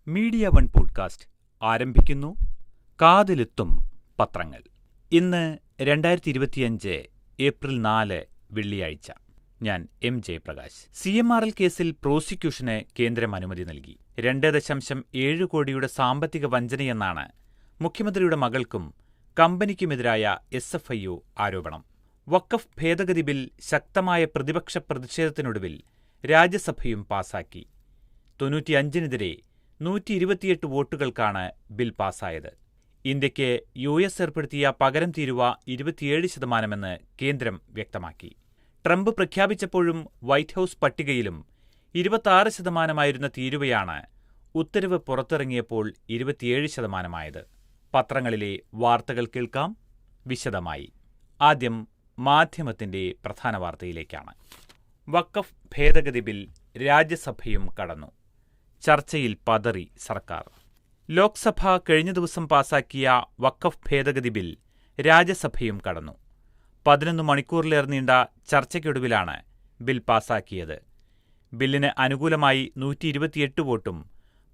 Media one podcast ആരംഭിക്കുന്നു. കാതിലെത്തും പത്രങ്ങൾ. ഇന്ന് 2025 ഏപ്രിൽ 4 വെള്ളിയാഴ്ച. ഞാൻ എം ജയപ്രകാശ്. CMRL കേസിൽ പ്രോസിക്യൂഷന് കേന്ദ്രം അനുമതി നൽകി. 2.7 കോടിയുടെ സാമ്പത്തിക വഞ്ചനയെന്നാണ് മുഖ്യമന്ത്രിയുടെ മകൾക്കും കമ്പനിക്കുമെതിരായ SFIO ആരോപണം. വഖഫ് ഭേദഗതി ബിൽ ശക്തമായ പ്രതിപക്ഷ പ്രതിഷേധത്തിനൊടുവിൽ രാജ്യസഭയും പാസാക്കി. 95-നെതിരെ 128 വോട്ടുകൾക്കാണ് ബിൽ പാസായത്. ഇന്ത്യയ്ക്ക് US ഏർപ്പെടുത്തിയ പകരം തീരുവ 27% കേന്ദ്രം വ്യക്തമാക്കി. ട്രംപ് പ്രഖ്യാപിച്ചപ്പോഴും വൈറ്റ് ഹൌസ് പട്ടികയിലും 26% തീരുവയാണ് ഉത്തരവ് പുറത്തിറങ്ങിയപ്പോൾ 27%. പത്രങ്ങളിലെ വാർത്തകൾ കേൾക്കാം വിശദമായി. ആദ്യം മാധ്യമത്തിന്റെ പ്രധാന വാർത്തയിലേക്കാണ്. വഖഫ് ഭേദഗതി ബിൽ രാജ്യസഭയും കടന്നു. ചർച്ചയിൽ പതറി സർക്കാർ. ലോക്സഭ കഴിഞ്ഞ ദിവസം പാസാക്കിയ വഖഫ് ഭേദഗതി ബിൽ രാജ്യസഭയും കടന്നു. 11 മണിക്കൂറിലേറെ നീണ്ട ചർച്ചയ്ക്കൊടുവിലാണ് ബിൽ പാസാക്കിയത്. ബില്ലിന് അനുകൂലമായി 128 വോട്ടും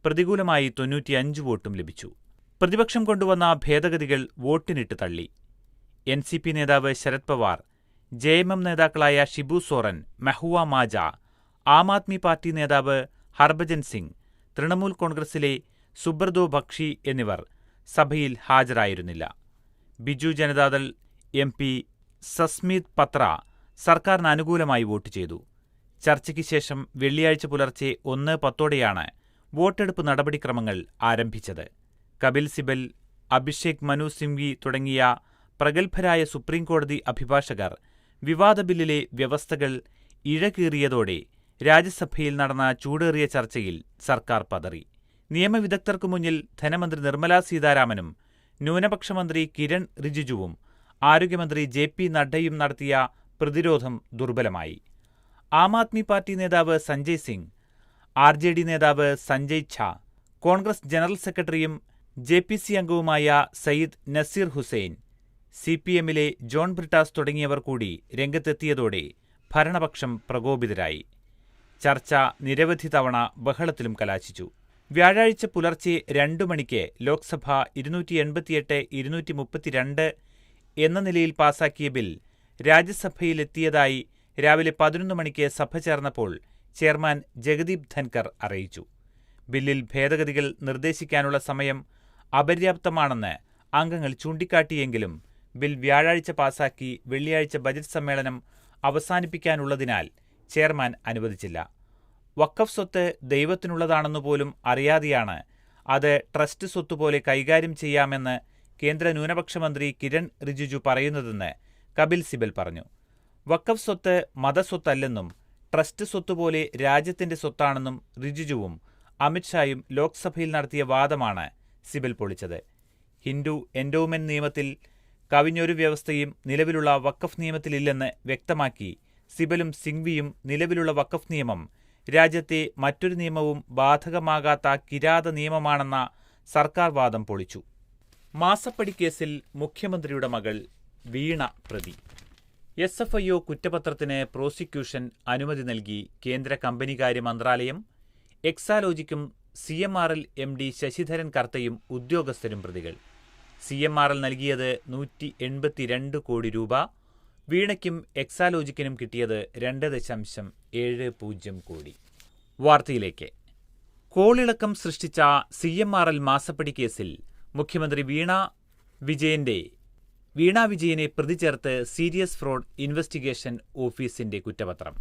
പ്രതികൂലമായി 95 വോട്ടും ലഭിച്ചു. പ്രതിപക്ഷം കൊണ്ടുവന്ന ഭേദഗതികൾ വോട്ടിനിട്ട് തള്ളി. NCP നേതാവ് ശരത് പവാർ, JMM നേതാക്കളായ ഷിബു സോറൻ, മെഹുവ മാജ, ആം ആദ്മി പാർട്ടി നേതാവ് ഹർഭജൻ സിംഗ്, തൃണമൂൽ കോൺഗ്രസിലെ സുബ്രതോ ബക്ഷി എന്നിവർ സഭയിൽ ഹാജരായിരുന്നില്ല. ബിജു ജനതാദൾ MP സസ്മീത് പത്ര സർക്കാരിന് അനുകൂലമായി വോട്ട് ചെയ്തു. ചർച്ചയ്ക്ക് ശേഷം വെള്ളിയാഴ്ച പുലർച്ചെ 1:10 വോട്ടെടുപ്പ് നടപടിക്രമങ്ങൾ ആരംഭിച്ചത്. കപിൽ സിബൽ, അഭിഷേക് മനു സിംഗ്വി തുടങ്ങിയ പ്രഗത്ഭരായ സുപ്രീംകോടതി അഭിഭാഷകർ വിവാദ ബില്ലിലെ വ്യവസ്ഥകൾ ഇഴകീറിയതോടെ രാജ്യസഭയിൽ നടന്ന ചൂടേറിയ ചർച്ചയിൽ സർക്കാർ പതറി. നിയമവിദഗ്ധർക്കു മുന്നിൽ ധനമന്ത്രി നിർമ്മലാ സീതാരാമനും ന്യൂനപക്ഷമന്ത്രി കിരൺ റിജിജുവും ആരോഗ്യമന്ത്രി JP നഡ്ഡയും നടത്തിയ പ്രതിരോധം ദുർബലമായി. ആം ആദ്മി പാർട്ടി നേതാവ് സഞ്ജയ് സിംഗ്, RJD നേതാവ് സഞ്ജയ് ഝാ, കോൺഗ്രസ് ജനറൽ സെക്രട്ടറിയും JPC അംഗവുമായ സയ്യിദ് നസീർ ഹുസൈൻ, CPMലെ ജോൺ ബ്രിട്ടാസ് തുടങ്ങിയവർ കൂടി രംഗത്തെത്തിയതോടെ ഭരണപക്ഷം പ്രകോപിതരായി. ചർച്ച നിരവധി തവണ ബഹളത്തിലും കലാശിച്ചു. വ്യാഴാഴ്ച പുലർച്ചെ 2 മണിക്ക് ലോക്സഭ 288-232 എന്ന നിലയിൽ പാസാക്കിയ ബിൽ രാജ്യസഭയിലെത്തിയതായി രാവിലെ 11 മണിക്ക് സഭ ചേർന്നപ്പോൾ ചെയർമാൻ ജഗദീപ് ധൻകർ അറിയിച്ചു. ബില്ലിൽ ഭേദഗതികൾ നിർദ്ദേശിക്കാനുള്ള സമയം അപര്യാപ്തമാണെന്ന് അംഗങ്ങൾ ചൂണ്ടിക്കാട്ടിയെങ്കിലും ബിൽ വ്യാഴാഴ്ച പാസാക്കി വെള്ളിയാഴ്ച ബജറ്റ് സമ്മേളനം അവസാനിപ്പിക്കാനുള്ളതിനാൽ ചെയർമാൻ അനുവദിച്ചില്ല. വഖഫ് സ്വത്ത് ദൈവത്തിനുള്ളതാണെന്നുപോലും അറിയാതെയാണ് അത് ട്രസ്റ്റ് സ്വത്തുപോലെ കൈകാര്യം ചെയ്യാമെന്ന് കേന്ദ്ര ന്യൂനപക്ഷ മന്ത്രി കിരൺ റിജിജു പറയുന്നതെന്ന് കപിൽ സിബൽ പറഞ്ഞു. വഖഫ് സ്വത്ത് മതസ്വത്തല്ലെന്നും ട്രസ്റ്റ് സ്വത്തുപോലെ രാജ്യത്തിന്റെ സ്വത്താണെന്നും റിജിജുവും അമിത്ഷായും ലോക്സഭയിൽ നടത്തിയ വാദമാണ് സിബൽ പൊളിച്ചത്. ഹിന്ദു എൻഡോവ്മെന്റ് നിയമത്തിൽ കവിഞ്ഞൊരു വ്യവസ്ഥയും നിലവിലുള്ള വഖഫ് നിയമത്തിലില്ലെന്ന് വ്യക്തമാക്കി സിബലും സിംഗ്വിയും നിലവിലുള്ള വഖഫ് നിയമം രാജ്യത്തെ മറ്റൊരു നിയമവും ബാധകമാകാത്ത കിരാത നിയമമാണെന്ന സർക്കാർ വാദം പൊളിച്ചു. മാസപ്പടി കേസിൽ മുഖ്യമന്ത്രിയുടെ മകൾ വീണ പ്രതി. SFIO കുറ്റപത്രത്തിന് പ്രോസിക്യൂഷൻ അനുമതി നൽകി കേന്ദ്ര കമ്പനികാര്യ മന്ത്രാലയം. എക്സാലോജിക്കും CMRL MD ശശിധരൻ കർത്തയും ഉദ്യോഗസ്ഥരും പ്രതികൾ. CMRL നൽകിയത് 182 കോടി രൂപ. വീണയ്ക്കും എക്സാലോജിക്കിനും കിട്ടിയത് 2.70 കോടി. വാർത്തയിലേക്ക്. കോളിളക്കം സൃഷ്ടിച്ച CMRL മാസപ്പടി കേസിൽ മുഖ്യമന്ത്രി വീണ വിജയനെ പ്രതി ചേർത്ത് സീരിയസ് ഫ്രോഡ് ഇൻവെസ്റ്റിഗേഷൻ ഓഫീസിന്റെ കുറ്റപത്രം.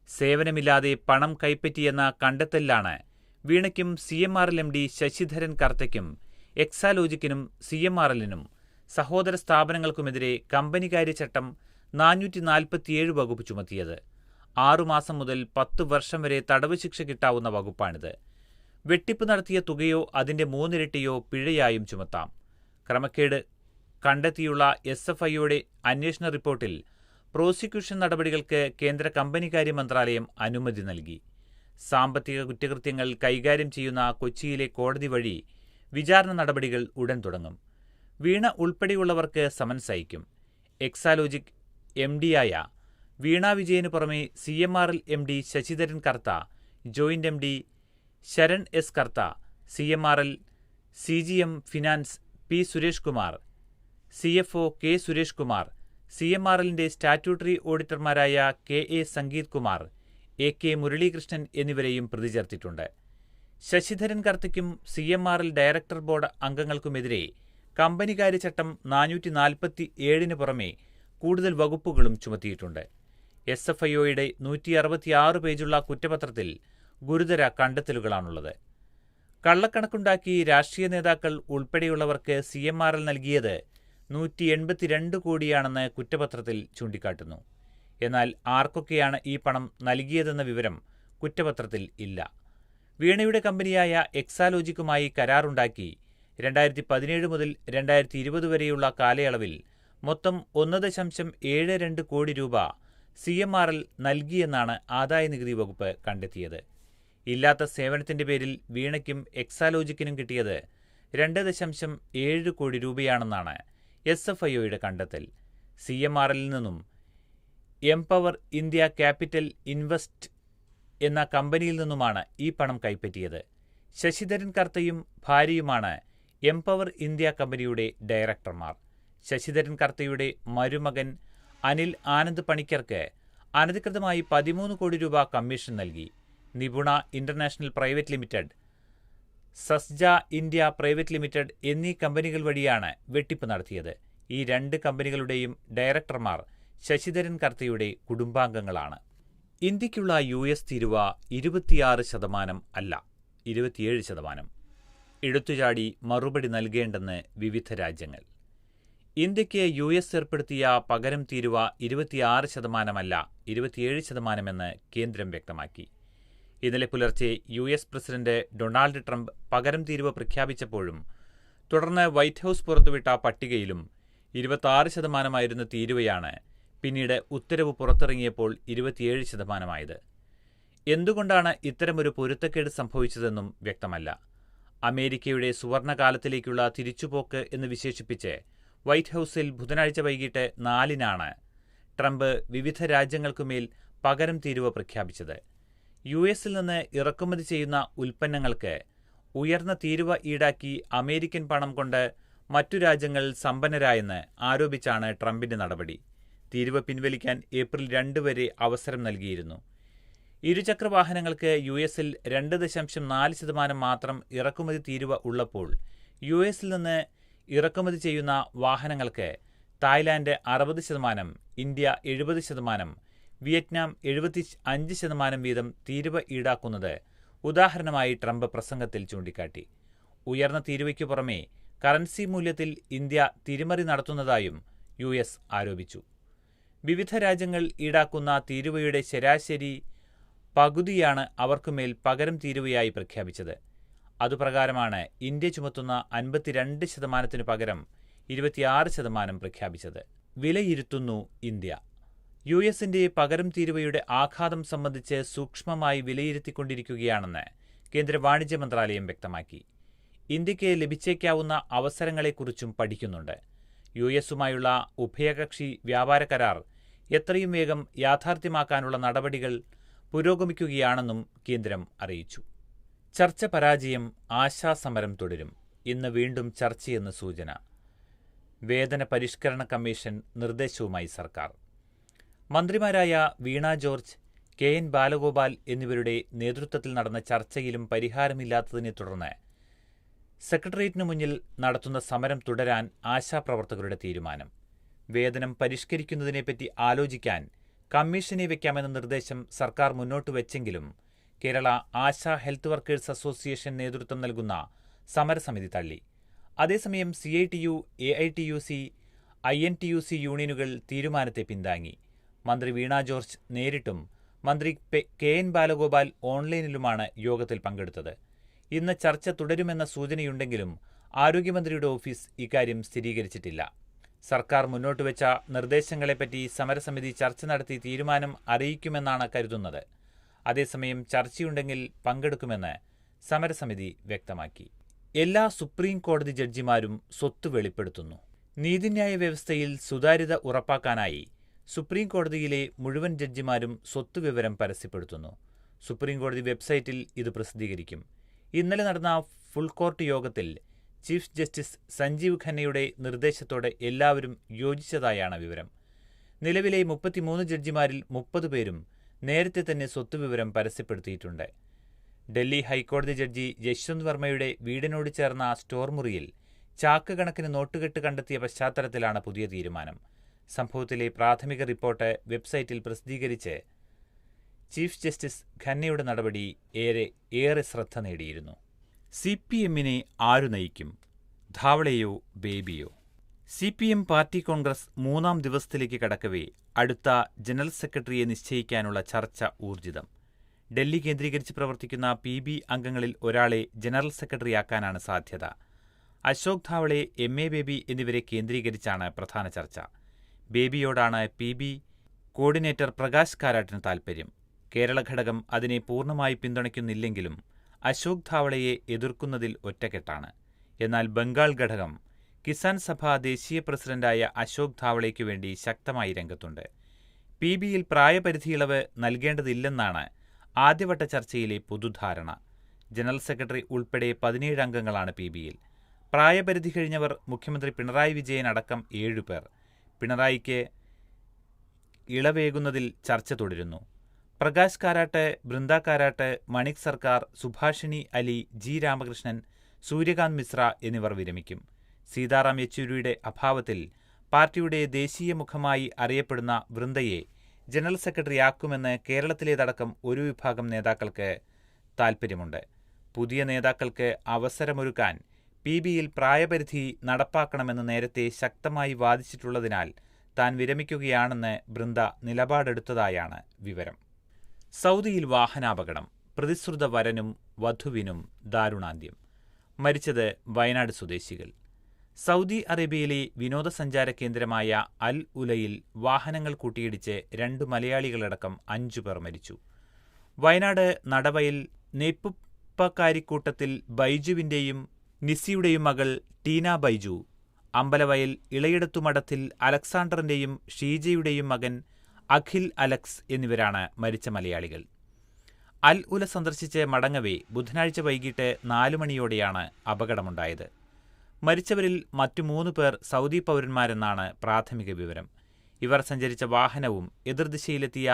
സേവനമില്ലാതെ പണം കൈപ്പറ്റിയെന്ന കണ്ടെത്തലിലാണ് വീണയ്ക്കും CMRL MD ശശിധരൻ കർത്തയ്ക്കും എക്സാലോജിക്കിനും CMRLനും സഹോദര സ്ഥാപനങ്ങൾക്കുമെതിരെ കമ്പനികാര്യചട്ടം 447 വകുപ്പ് ചുമത്തിയത്. 6 മാസം മുതൽ 10 വർഷം വരെ തടവ് ശിക്ഷ കിട്ടാവുന്ന വകുപ്പാണിത്. വെട്ടിപ്പ് നടത്തിയ തുകയോ അതിന്റെ 3 ഇരട്ടിയോ പിഴയായും ചുമത്താം. ക്രമക്കേട് കണ്ടെത്തിയുള്ള SFIOയുടെ അന്വേഷണ റിപ്പോർട്ടിൽ പ്രോസിക്യൂഷൻ നടപടികൾക്ക് കേന്ദ്ര കമ്പനികാര്യ മന്ത്രാലയം അനുമതി നൽകി. സാമ്പത്തിക കുറ്റകൃത്യങ്ങൾ കൈകാര്യം ചെയ്യുന്ന കൊച്ചിയിലെ കോടതി വഴി വിചാരണ നടപടികൾ ഉടൻ തുടങ്ങും. വീണ ഉൾപ്പെടെയുള്ളവർക്ക് സമൻസ് അയക്കും. എക്സാലോജിക് MDയായ വീണ വിജയനു പുറമെ CMRL MD Sasidharan Kartha, joint MD Saran S കർത്ത, CMRL CGM finance P Suresh Kumar, CFO K Suresh Kumar, CMRLന്റെ സ്റ്റാറ്റ്യൂട്ടറി ഓഡിറ്റർമാരായ KA സംഗീത് കുമാർ, AK മുരളീകൃഷ്ണൻ എന്നിവരെയും പ്രതി ചേർത്തിട്ടുണ്ട്. ശശിധരൻ കർത്തയ്ക്കും CMRL ഡയറക്ടർ ബോർഡ് അംഗങ്ങൾക്കുമെതിരെ കമ്പനികാര്യ ചട്ടം 447 പുറമെ കൂടുതൽ വകുപ്പുകളും ചുമത്തിയിട്ടുണ്ട്. SFIOയുടെ 166 പേജുള്ള കുറ്റപത്രത്തിൽ ഗുരുതര കണ്ടെത്തലുകളാണുള്ളത്. കള്ളക്കണക്കുണ്ടാക്കി രാഷ്ട്രീയ നേതാക്കൾ ഉൾപ്പെടെയുള്ളവർക്ക് CMRL നൽകിയത് 182 കോടിയാണെന്ന് കുറ്റപത്രത്തിൽ ചൂണ്ടിക്കാട്ടുന്നു. എന്നാൽ ആർക്കൊക്കെയാണ് ഈ പണം നൽകിയതെന്ന വിവരം കുറ്റപത്രത്തിൽ ഇല്ല. വീണയുടെ കമ്പനിയായ എക്സാലോജിക്കുമായി കരാറുണ്ടാക്കി 2017 മുതൽ 2020 വരെയുള്ള കാലയളവിൽ മൊത്തം 1.72 കോടി രൂപ CMRL നൽകിയെന്നാണ് ആദായനികുതി വകുപ്പ് കണ്ടെത്തിയത്. ഇല്ലാത്ത സേവനത്തിന്റെ പേരിൽ വീണയ്ക്കും എക്സാലോജിക്കിനും കിട്ടിയത് 2.7 കോടി രൂപയാണെന്നാണ് SFIOയുടെ കണ്ടെത്തൽ. CMRLൽ നിന്നും എംപവർ ഇന്ത്യ ക്യാപിറ്റൽ ഇൻവെസ്റ്റ് എന്ന കമ്പനിയിൽ നിന്നുമാണ് ഈ പണം കൈപ്പറ്റിയത്. ശശിധരൻ കർത്തയും ഭാര്യയുമാണ് എംപവർ ഇന്ത്യ കമ്പനിയുടെ ഡയറക്ടർമാർ. ശശിധരൻ കർത്തയുടെ മരുമകൻ അനിൽ ആനന്ദ് പണിക്കർക്ക് അനധികൃതമായി 13 കോടി രൂപ കമ്മീഷൻ നൽകി. Nipuna international private limited, Sasja India private limited എന്നീ കമ്പനികൾ വഴിയാണ് വെട്ടിപ്പ് നടത്തിയത്. ഈ 2 കമ്പനികളുടെയും ഡയറക്ടർമാർ ശശിധരൻ കർത്തയുടെ കുടുംബാംഗങ്ങളാണ്. ഇന്ത്യയ്ക്കുള്ള US തീരുവ 26% അല്ല 27%. എടുത്തുചാടി മറുപടി നൽകേണ്ടെന്ന് വിവിധ രാജ്യങ്ങൾ. ഇന്ത്യയ്ക്ക് US ഏർപ്പെടുത്തിയ പകരം തീരുവ 26% അല്ല 27% കേന്ദ്രം വ്യക്തമാക്കി. ഇന്നലെ പുലർച്ചെ US പ്രസിഡന്റ് ഡൊണാൾഡ് ട്രംപ് പകരം തീരുവ പ്രഖ്യാപിച്ചപ്പോഴും തുടർന്ന് വൈറ്റ് ഹൌസ് പുറത്തുവിട്ട പട്ടികയിലും 26% തീരുവയാണ് പിന്നീട് ഉത്തരവ് പുറത്തിറങ്ങിയപ്പോൾ 27% എന്തുകൊണ്ടാണ് ഇത്തരമൊരു പൊരുത്തക്കേട് സംഭവിച്ചതെന്നും വ്യക്തമല്ല. അമേരിക്കയുടെ സുവർണകാലത്തിലേക്കുള്ള തിരിച്ചുപോക്ക് എന്ന് വിശേഷിപ്പിച്ച് വൈറ്റ് ഹൌസിൽ ബുധനാഴ്ച വൈകിട്ട് 4 ട്രംപ് വിവിധ രാജ്യങ്ങൾക്കുമേൽ പകരം തീരുവ പ്രഖ്യാപിച്ചത്. US നിന്ന് ഇറക്കുമതി ചെയ്യുന്ന ഉൽപ്പന്നങ്ങൾക്ക് ഉയർന്ന തീരുവ ഈടാക്കി അമേരിക്കൻ പണം കൊണ്ട് മറ്റു രാജ്യങ്ങൾ സമ്പന്നരായെന്ന് ആരോപിച്ചാണ് ട്രംപിന്റെ നടപടി. തീരുവ പിൻവലിക്കാൻ ഏപ്രിൽ 2 വരെ അവസരം നൽകിയിരുന്നു. ഇരുചക്രവാഹനങ്ങൾക്ക് US-ൽ 2.4% മാത്രം ഇറക്കുമതി തീരുവ ഉള്ളപ്പോൾ US-ൽ നിന്ന് ഇറക്കുമതി ചെയ്യുന്ന വാഹനങ്ങൾക്ക് തായ്ലാന്റ് 60%, ഇന്ത്യ 70%, വിയറ്റ്നാം 75% വീതം തീരുവ ഈടാക്കുന്നത് ഉദാഹരണമായി ട്രംപ് പ്രസംഗത്തിൽ ചൂണ്ടിക്കാട്ടി. ഉയർന്ന തീരുവയ്ക്കു പുറമെ കറൻസി മൂല്യത്തിൽ ഇന്ത്യ തിരിമറി നടത്തുന്നതായും US ആരോപിച്ചു. വിവിധ രാജ്യങ്ങൾ ഈടാക്കുന്ന തീരുവയുടെ ശരാശരി പകുതിയാണ് അവർക്കുമേൽ പകരം തീരുവയായി പ്രഖ്യാപിച്ചത്. അതുപ്രകാരമാണ് ഇന്ത്യ ചുമത്തുന്ന 52% പകരം 26% പ്രഖ്യാപിച്ചത്. വിലയിരുത്തുന്നു ഇന്ത്യ. US-ന്റെ പകരം തീരുവയുടെ ആഘാതം സംബന്ധിച്ച് സൂക്ഷ്മമായി വിലയിരുത്തിക്കൊണ്ടിരിക്കുകയാണെന്ന് കേന്ദ്ര വാണിജ്യ മന്ത്രാലയം വ്യക്തമാക്കി. ഇന്ത്യയ്ക്ക് ലഭിച്ചേക്കാവുന്ന അവസരങ്ങളെക്കുറിച്ചും പഠിക്കുന്നുണ്ട്. US-ഉമായുള്ള ഉഭയകക്ഷി വ്യാപാര കരാർ എത്രയും വേഗം യാഥാർത്ഥ്യമാക്കാനുള്ള നടപടികൾ പുരോഗമിക്കുകയാണെന്നും കേന്ദ്രം അറിയിച്ചു. ചർച്ച പരാജയം, ആശാസമരം തുടരും. ഇന്ന് വീണ്ടും ചർച്ചയെന്ന് സൂചന. വേതന പരിഷ്കരണ കമ്മീഷൻ നിർദ്ദേശവുമായി സർക്കാർ. മന്ത്രിമാരായ വീണ ജോർജ്, KN ബാലഗോപാൽ എന്നിവരുടെ നേതൃത്വത്തിൽ നടന്ന ചർച്ചയിലും പരിഹാരമില്ലാത്തതിനെ തുടർന്ന് സെക്രട്ടേറിയറ്റിനു മുന്നിൽ നടത്തുന്ന സമരം തുടരാൻ ആശാപ്രവർത്തകരുടെ തീരുമാനം. വേതനം പരിഷ്കരിക്കുന്നതിനെപ്പറ്റി ആലോചിക്കാൻ കമ്മീഷനെ വയ്ക്കാമെന്ന നിർദ്ദേശം സർക്കാർ മുന്നോട്ട് വെച്ചെങ്കിലും Kerala Asha health workers association നേതൃത്വം നൽകുന്ന സമരസമിതി തള്ളി. അതേസമയം CITU, AITUC, INTUC യൂണിയനുകൾ തീരുമാനത്തെ പിന്താങ്ങി. മന്ത്രി വീണ ജോർജ് നേരിട്ടും മന്ത്രി KN ബാലഗോപാൽ ഓൺലൈനിലുമാണ് യോഗത്തിൽ പങ്കെടുത്തത്. ഇന്ന് ചർച്ച തുടരുമെന്ന സൂചനയുണ്ടെങ്കിലും ആരോഗ്യമന്ത്രിയുടെ ഓഫീസ് ഇക്കാര്യം സ്ഥിരീകരിച്ചിട്ടില്ല. സർക്കാർ മുന്നോട്ടുവെച്ച നിർദ്ദേശങ്ങളെപ്പറ്റി സമരസമിതി ചർച്ച നടത്തി തീരുമാനം അറിയിക്കുമെന്നാണ് കരുതുന്നത്. അതേസമയം ചർച്ചയുണ്ടെങ്കിൽ പങ്കെടുക്കുമെന്ന് സമരസമിതി വ്യക്തമാക്കി. എല്ലാ സുപ്രീം കോടതി ജഡ്ജിമാരും സ്വത്ത് വെളിപ്പെടുത്തുന്നു. നീതിന്യായ വ്യവസ്ഥയിൽ സുതാര്യത ഉറപ്പാക്കാനായി സുപ്രീം കോടതിയിലെ മുഴുവൻ ജഡ്ജിമാരും സ്വത്ത് വിവരം പരസ്യപ്പെടുത്തുന്നു. സുപ്രീം കോടതി വെബ്സൈറ്റിൽ ഇത് പ്രസിദ്ധീകരിക്കും. ഇന്നലെ നടന്ന ഫുൾ കോർട്ട് യോഗത്തിൽ ചീഫ് ജസ്റ്റിസ് സഞ്ജീവ് ഖന്നയുടെ നിർദ്ദേശത്തോടെ എല്ലാവരും യോജിച്ചതായാണ് വിവരം. നിലവിലെ 33 ജഡ്ജിമാരിൽ 30 പേരും നേരത്തെ തന്നെ സ്വത്തുവിവരം പരസ്യപ്പെടുത്തിയിട്ടുണ്ട്. ഡൽഹി ഹൈക്കോടതി ജഡ്ജി യശ്വന്ത് വർമ്മയുടെ വീടിനോട് ചേർന്ന സ്റ്റോർ മുറിയിൽ ചാക്ക് കണക്കിന് നോട്ടുകെട്ട് കണ്ടെത്തിയ പശ്ചാത്തലത്തിലാണ് പുതിയ തീരുമാനം. സംഭവത്തിലെ പ്രാഥമിക റിപ്പോർട്ട് വെബ്സൈറ്റിൽ പ്രസിദ്ധീകരിച്ച് ചീഫ് ജസ്റ്റിസ് ഖന്നയുടെ നടപടി ഏറെ ശ്രദ്ധ നേടിയിരുന്നു. CPM-നെ ആരു നയിക്കും? ധാവളെയോ ബേബിയോ? CPM പാർട്ടി കോൺഗ്രസ് 3-ാം ദിവസത്തിലേക്ക് കടക്കവേ അടുത്ത ജനറൽ സെക്രട്ടറിയെ നിശ്ചയിക്കാനുള്ള ചർച്ച ഊർജിതം. ഡൽഹി കേന്ദ്രീകരിച്ച് പ്രവർത്തിക്കുന്ന PB അംഗങ്ങളിൽ ഒരാളെ ജനറൽ സെക്രട്ടറിയാക്കാനാണ് സാധ്യത. അശോക് ധാവളെ, MA ബേബി എന്നിവരെ കേന്ദ്രീകരിച്ചാണ് പ്രധാന ചർച്ച. ബേബിയോടാണ് PB കോർഡിനേറ്റർ പ്രകാശ് കാരാട്ടിന് താൽപര്യം. കേരള ഘടകം അതിനെ പൂർണ്ണമായി പിന്തുണയ്ക്കുന്നില്ലെങ്കിലും അശോക് ധാവളയെ എതിർക്കുന്നതിൽ ഒറ്റക്കെട്ടാണ്. എന്നാൽ ബംഗാൾ ഘടകം കിസാൻ സഭ ദേശീയ പ്രസിഡന്റായ അശോക് ധാവളയ്ക്കു വേണ്ടി ശക്തമായി രംഗത്തുണ്ട്. PBയിൽ പ്രായപരിധിയിളവ് നൽകേണ്ടതില്ലെന്നാണ് ആദ്യവട്ട ചർച്ചയിലെ പൊതുധാരണ. ജനറൽ സെക്രട്ടറി ഉൾപ്പെടെ 17 അംഗങ്ങളാണ് PBയിൽ. പ്രായപരിധി കഴിഞ്ഞവർ മുഖ്യമന്ത്രി പിണറായി വിജയൻ അടക്കം 7 പേർ. പിണറായിക്ക് ഇളവേകുന്നതിൽ ചർച്ച തുടരുന്നു. പ്രകാശ് കാരാട്ട്, ബൃന്ദ കാരാട്ട്, മണിക് സർക്കാർ, സുഭാഷിണി അലി, G രാമകൃഷ്ണൻ, സൂര്യകാന്ത് മിശ്ര എന്നിവർ വിരമിക്കും. സീതാറാം യെച്ചൂരിയുടെ അഭാവത്തിൽ പാർട്ടിയുടെ ദേശീയ മുഖമായി അറിയപ്പെടുന്ന വൃന്ദയെ ജനറൽ സെക്രട്ടറിയാക്കുമെന്ന് കേരളത്തിലേതടക്കം ഒരു വിഭാഗം നേതാക്കൾക്ക് താൽപ്പര്യമുണ്ട്. പുതിയ നേതാക്കൾക്ക് അവസരമൊരുക്കാൻ PBയിൽ പ്രായപരിധി നടപ്പാക്കണമെന്ന് നേരത്തെ ശക്തമായി വാദിച്ചിട്ടുള്ളതിനാൽ താൻ വിരമിക്കുകയാണെന്ന് ബൃന്ദ നിലപാടെടുത്തതായാണ് വിവരം. സൗദിയിൽ വാഹനാപകടം. പ്രതിശ്രുത വരനും വധുവിനും ദാരുണാന്ത്യം. മരിച്ചത് വയനാട് സ്വദേശികൾ. സൗദി അറേബ്യയിലെ വിനോദസഞ്ചാര കേന്ദ്രമായ അൽ ഉലയിൽ വാഹനങ്ങൾ കൂട്ടിയിടിച്ച് 2 മലയാളികളടക്കം 5 പേർ മരിച്ചു. വയനാട് നടവയൽ നെയ്പ്പുപ്പക്കാരിക്കൂട്ടത്തിൽ ബൈജുവിന്റെയും നിസിയുടെയും മകൾ ടീന ബൈജു, അമ്പലവയൽ ഇളയിടത്തുമഠത്തിൽ അലക്സാണ്ടറിന്റെയും ഷീജയുടെയും മകൻ അഖിൽ അലക്സ് എന്നിവരാണ് മരിച്ച മലയാളികൾ. അൽ ഉല സന്ദർശിച്ച് മടങ്ങവേ ബുധനാഴ്ച വൈകിട്ട് 4 മണിയോടെയാണ് അപകടമുണ്ടായത്. മരിച്ചവരിൽ മറ്റു 3 പേർ സൗദി പൗരന്മാരെന്നാണ് പ്രാഥമിക വിവരം. ഇവർ സഞ്ചരിച്ച വാഹനവും എതിർദിശയിലെത്തിയ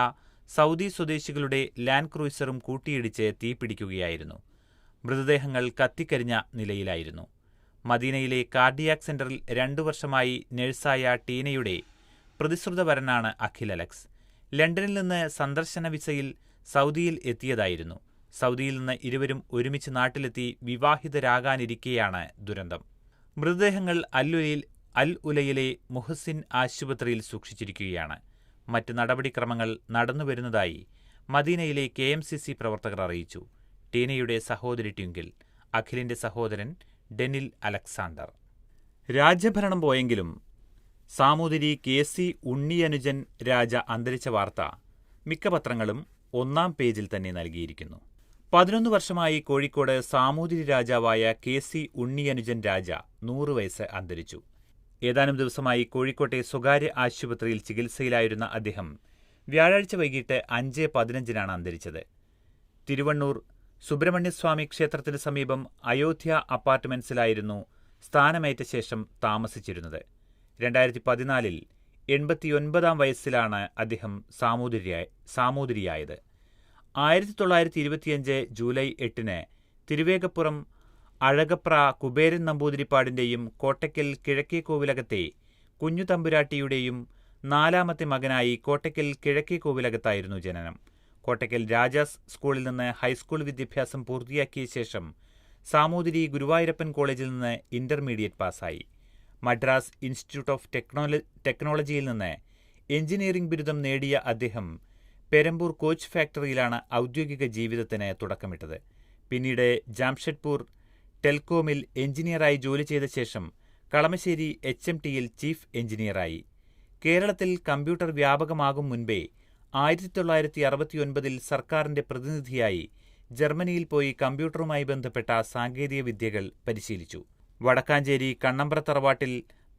സൗദി സ്വദേശികളുടെ ലാൻഡ് ക്രൂയിസറും കൂട്ടിയിടിച്ച് തീപിടിക്കുകയായിരുന്നു. മൃതദേഹങ്ങൾ കത്തിക്കരിഞ്ഞ നിലയിലായിരുന്നു. മദീനയിലെ കാർഡിയാക് സെന്ററിൽ 2 വർഷമായി നഴ്സായ ടീനയുടെ പ്രതിശ്രുത വരനാണ് അഖിൽ അലക്സ്. ലണ്ടനിൽ നിന്ന് സന്ദർശന വിസയിൽ സൗദിയിൽ എത്തിയതായിരുന്നു. സൗദിയിൽ നിന്ന് ഇരുവരും ഒരുമിച്ച് നാട്ടിലെത്തി വിവാഹിതരാകാനിരിക്കെയാണ് ദുരന്തം. മൃതദേഹങ്ങൾ അൽ ഉലയിലെ മുഹസിൻ ആശുപത്രിയിൽ സൂക്ഷിച്ചിരിക്കുകയാണ്. മറ്റ് നടപടിക്രമങ്ങൾ നടന്നുവരുന്നതായി മദീനയിലെ KMCC പ്രവർത്തകർ അറിയിച്ചു. ടീനയുടെ സഹോദരി ട്വിങ്കിൾ, അഖിലിന്റെ സഹോദരൻ ഡെനിൽ അലക്സാണ്ടർ. രാജ്യഭരണം പോയെങ്കിലും സാമൂതിരി KC ഉണ്ണിയനുജൻ രാജ അന്തരിച്ച വാർത്ത മിക്ക പത്രങ്ങളും 1-ാം പേജിൽ തന്നെ നൽകിയിരിക്കുന്നു. 11 വർഷമായി കോഴിക്കോട് സാമൂതിരി രാജാവായ KC ഉണ്ണിയനുജൻ രാജ 100 വയസ്സ് അന്തരിച്ചു. ഏതാനും ദിവസമായി കോഴിക്കോട്ടെ സ്വകാര്യ ആശുപത്രിയിൽ ചികിത്സയിലായിരുന്ന അദ്ദേഹം വ്യാഴാഴ്ച വൈകിട്ട് 5:15-നാണ് അന്തരിച്ചത്. തിരുവണ്ണൂർ സുബ്രഹ്മണ്യസ്വാമി ക്ഷേത്രത്തിന് സമീപം അയോധ്യ അപ്പാർട്ട്മെന്റ്സിലായിരുന്നു സ്ഥാനമേറ്റ ശേഷം താമസിച്ചിരുന്നത്. 2014-ൽ 89-ാം വയസ്സിലാണ് അദ്ദേഹം സാമൂതിരിയായത്. 1925 ജൂലൈ 8-ന് തിരുവേഗപ്പുറം അഴകപ്ര കുബേരൻ നമ്പൂതിരിപ്പാടിന്റെയും കോട്ടയ്ക്കൽ കിഴക്കേ കോവിലകത്തെ കുഞ്ഞുതമ്പുരാട്ടിയുടെയും 4ാമത്തെ മകനായി കോട്ടയ്ക്കൽ കിഴക്കേ കോവിലകത്തായിരുന്നു ജനനം. കോട്ടയ്ക്കൽ രാജാസ് സ്കൂളിൽ നിന്ന് ഹൈസ്കൂൾ വിദ്യാഭ്യാസം പൂർത്തിയാക്കിയ ശേഷം സാമൂതിരി ഗുരുവായൂരപ്പൻ കോളേജിൽ നിന്ന് ഇന്റർമീഡിയറ്റ് പാസ്സായി. മദ്രാസ് ഇൻസ്റ്റിറ്റ്യൂട്ട് ഓഫ് ടെക്നോളജിയിൽ നിന്ന് എഞ്ചിനീയറിംഗ് ബിരുദം നേടിയ അദ്ദേഹം പെരമ്പൂർ കോച്ച് ഫാക്ടറിയിലാണ് ഔദ്യോഗിക ജീവിതത്തിന് തുടക്കമിട്ടത്. പിന്നീട് ജാംഷഡ്പൂർ ടെൽകോമിൽ എഞ്ചിനീയറായി ജോലി ചെയ്ത ശേഷം കളമശ്ശേരി HMTയിൽ ചീഫ് എഞ്ചിനീയറായി. കേരളത്തിൽ കമ്പ്യൂട്ടർ വ്യാപകമാകും മുൻപേ 1969-ൽ സർക്കാരിന്റെ പ്രതിനിധിയായി ജർമ്മനിയിൽ പോയി കമ്പ്യൂട്ടറുമായി ബന്ധപ്പെട്ട സാങ്കേതിക വിദ്യകൾ പരിശീലിച്ചു. വടക്കാഞ്ചേരി കണ്ണമ്പ്ര തറവാട്ടിൽ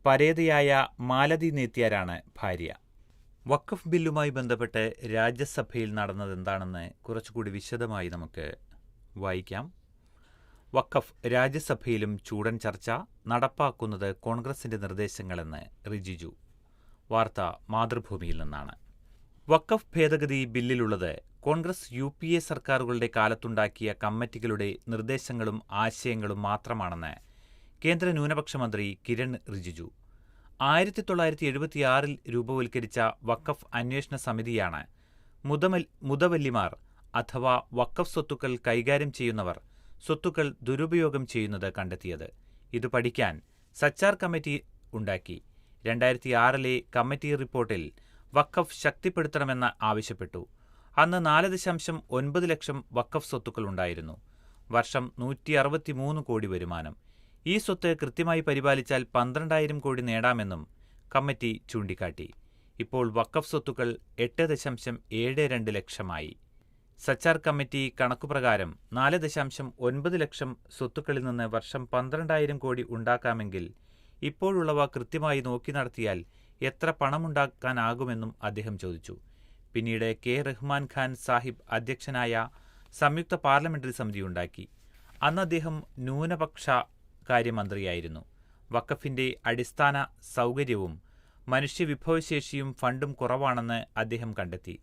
പരേതയായ മാലതി നേത്യാരാണ് ഭാര്യ. വഖഫ് ബില്ലുമായി ബന്ധപ്പെട്ട് രാജ്യസഭയിൽ നടന്നതെന്താണെന്ന് കുറച്ചുകൂടി വിശദമായി നമുക്ക് വായിക്കാം. വഖഫ് രാജ്യസഭയിലും ചൂടൻ ചർച്ച, നടപ്പാക്കുന്നത് കോൺഗ്രസിന്റെ നിർദ്ദേശങ്ങളെന്ന് റിജിജു. വാർത്ത മാതൃഭൂമിയിൽ നിന്നാണ്. വഖഫ് ഭേദഗതി ബില്ലിലുള്ളത് കോൺഗ്രസ് UPA സർക്കാരുകളുടെ കാലത്തുണ്ടാക്കിയ കമ്മിറ്റികളുടെ നിർദ്ദേശങ്ങളും ആശയങ്ങളും മാത്രമാണെന്ന് കേന്ദ്ര ന്യൂനപക്ഷ മന്ത്രി കിരൺ റിജിജു. 1976 രൂപവൽക്കരിച്ച വഖഫ് അന്വേഷണ സമിതിയാണ് മുതവല്ലിമാർ അഥവാ വഖഫ് സ്വത്തുക്കൾ കൈകാര്യം ചെയ്യുന്നവർ സ്വത്തുക്കൾ ദുരുപയോഗം ചെയ്യുന്നത് കണ്ടെത്തിയത്. ഇത് പഠിക്കാൻ സച്ചാർ കമ്മിറ്റി ഉണ്ടാക്കി. 2006 കമ്മിറ്റി റിപ്പോർട്ടിൽ വഖഫ് ശക്തിപ്പെടുത്തണമെന്ന് ആവശ്യപ്പെട്ടു. അന്ന് 4.9 ലക്ഷം വഖഫ് സ്വത്തുക്കൾ ഉണ്ടായിരുന്നു. വർഷം 163 കോടി വരുമാനം. ഈ സ്വത്ത് കൃത്യമായി പരിപാലിച്ചാൽ 12,000 കോടി നേടാമെന്നും കമ്മിറ്റി ചൂണ്ടിക്കാട്ടി. ഇപ്പോൾ വഖഫ് സ്വത്തുക്കൾ 8.72 ലക്ഷമായി. സച്ചാർ കമ്മിറ്റി കണക്കുപ്രകാരം 4.9 ലക്ഷം സ്വത്തുക്കളിൽ നിന്ന് വർഷം 12,000 കോടി ഉണ്ടാക്കാമെങ്കിൽ ഇപ്പോഴുള്ളവ കൃത്യമായി നോക്കി നടത്തിയാൽ എത്ര പണമുണ്ടാക്കാനാകുമെന്നും അദ്ദേഹം ചോദിച്ചു. പിന്നീട് K. റഹ്മാൻ ഖാൻ സാഹിബ് അധ്യക്ഷനായ സംയുക്ത പാർലമെന്ററി സമിതി ഉണ്ടാക്കി. അന്ന് അദ്ദേഹം ന്യൂനപക്ഷ കാര്യമന്ത്രിയായിരുന്നു. വഖഫിന്റെ അടിസ്ഥാന സൗകര്യവും മനുഷ്യവിഭവശേഷിയും ഫണ്ടും കുറവാണെന്ന് അദ്ദേഹം കണ്ടെത്തി.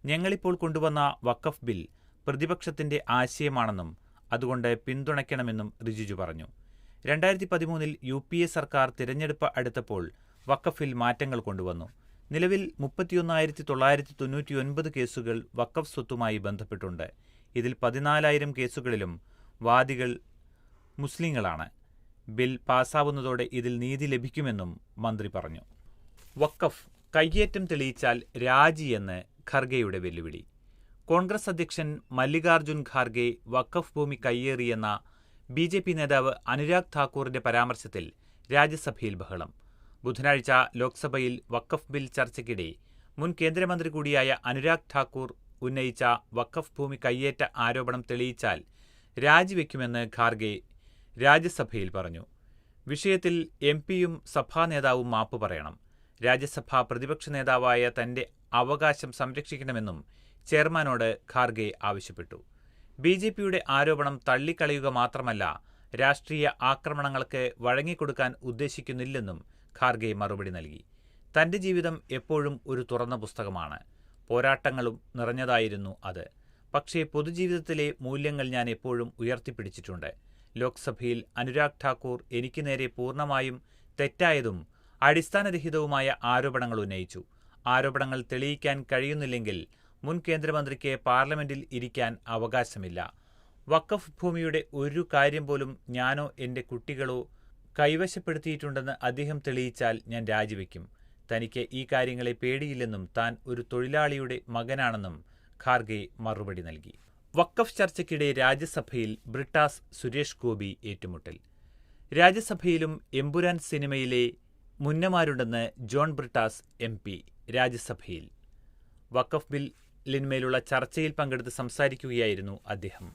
ഞങ്ങളിപ്പോൾ കൊണ്ടുവന്ന വഖഫ് ബിൽ പ്രതിപക്ഷത്തിന്റെ ആശയമാണെന്നും അതുകൊണ്ട് പിന്തുണയ്ക്കണമെന്നും റിജിജു പറഞ്ഞു. 2013 UPA സർക്കാർ തിരഞ്ഞെടുപ്പ് അടുത്തപ്പോൾ വഖഫിൽ മാറ്റങ്ങൾ കൊണ്ടുവന്നു. നിലവിൽ 31,999 കേസുകൾ വഖഫ് സ്വത്തുമായി ബന്ധപ്പെട്ടുണ്ട്. ഇതിൽ 14,000 കേസുകളിലും വാദികൾ മുസ്ലിങ്ങളാണ്. ബിൽ പാസ്സാവുന്നതോടെ ഇതിൽ നീതി ലഭിക്കുമെന്നും മന്ത്രി പറഞ്ഞു. വഖഫ് കയ്യേറ്റം തെളിയിച്ചാൽ രാജിയെന്ന് ഖർഗെയുടെ വെല്ലുവിളി. കോൺഗ്രസ് അധ്യക്ഷൻ മല്ലികാർജുൻ ഖാർഗെ വഖഫ് ഭൂമി കയ്യേറിയെന്ന BJP നേതാവ് അനുരാഗ് ഠാക്കൂറിന്റെ പരാമർശത്തിൽ രാജ്യസഭയിൽ ബഹളം. ബുധനാഴ്ച ലോക്സഭയിൽ വഖഫ് ബിൽ ചർച്ചയ്ക്കിടെ മുൻ കേന്ദ്രമന്ത്രി കൂടിയായ അനുരാഗ് ഠാക്കൂർ ഉന്നയിച്ച വഖഫ് ഭൂമി കയ്യേറ്റ ആരോപണം തെളിയിച്ചാൽ രാജിവെക്കുമെന്ന് ഖാർഗെ രാജ്യസഭയിൽ പറഞ്ഞു. വിഷയത്തിൽ MP-യും സഭാ നേതാവും മാപ്പ് പറയണം. രാജ്യസഭ പ്രതിപക്ഷ നേതാവായ തന്റെ അവകാശം സംരക്ഷിക്കണമെന്നും ചെയർമാനോട് ഖാർഗെ ആവശ്യപ്പെട്ടു. BJP-യുടെ ആരോപണം തള്ളിക്കളയുക മാത്രമല്ല, രാഷ്ട്രീയ ആക്രമണങ്ങൾക്ക് വഴങ്ങിക്കൊടുക്കാൻ ഉദ്ദേശിക്കുന്നില്ലെന്നും ഖാർഗെ മറുപടി നൽകി. തന്റെ ജീവിതം എപ്പോഴും ഒരു തുറന്ന പുസ്തകമാണ്. പോരാട്ടങ്ങളും നിറഞ്ഞതായിരുന്നു അത്. പക്ഷേ പൊതുജീവിതത്തിലെ മൂല്യങ്ങൾ ഞാൻ എപ്പോഴും ഉയർത്തിപ്പിടിച്ചിട്ടുണ്ട്. ലോക്സഭയിൽ അനുരാഗ് ഠാക്കൂർ എനിക്ക് നേരെ പൂർണ്ണമായും തെറ്റായതും അടിസ്ഥാനരഹിതവുമായ ആരോപണങ്ങൾ ഉന്നയിച്ചു. ആരോപണങ്ങൾ തെളിയിക്കാൻ കഴിയുന്നില്ലെങ്കിൽ മുൻ കേന്ദ്രമന്ത്രിക്ക് പാർലമെന്റിൽ ഇരിക്കാൻ അവകാശമില്ല. വഖഫ് ഭൂമിയുടെ ഒരു കാര്യം പോലും ഞാനോ എന്റെ കുട്ടികളോ കൈവശപ്പെടുത്തിയിട്ടുണ്ടെന്ന് അദ്ദേഹം തെളിയിച്ചാൽ ഞാൻ രാജിവെക്കും. തനിക്ക് ഈ കാര്യങ്ങളെ പേടിയില്ലെന്നും താൻ ഒരു തൊഴിലാളിയുടെ മകനാണെന്നും ഖാർഗെ മറുപടി നൽകി. വഖഫ് ചർച്ചയ്ക്കിടെ രാജ്യസഭയിൽ ബ്രിട്ടാസ് സുരേഷ് ഗോപി ഏറ്റുമുട്ടൽ. രാജ്യസഭയിലും എമ്പുരാൻ സിനിമയിലെ മുന്നമാരുണ്ടെന്ന് ജോൺ ബ്രിട്ടാസ് MP രാജ്യസഭയിൽ. വഖഫ് ബില്ലിന്മേലുള്ള ചർച്ചയിൽ പങ്കെടുത്ത് സംസാരിക്കുകയായിരുന്നു അദ്ദേഹം.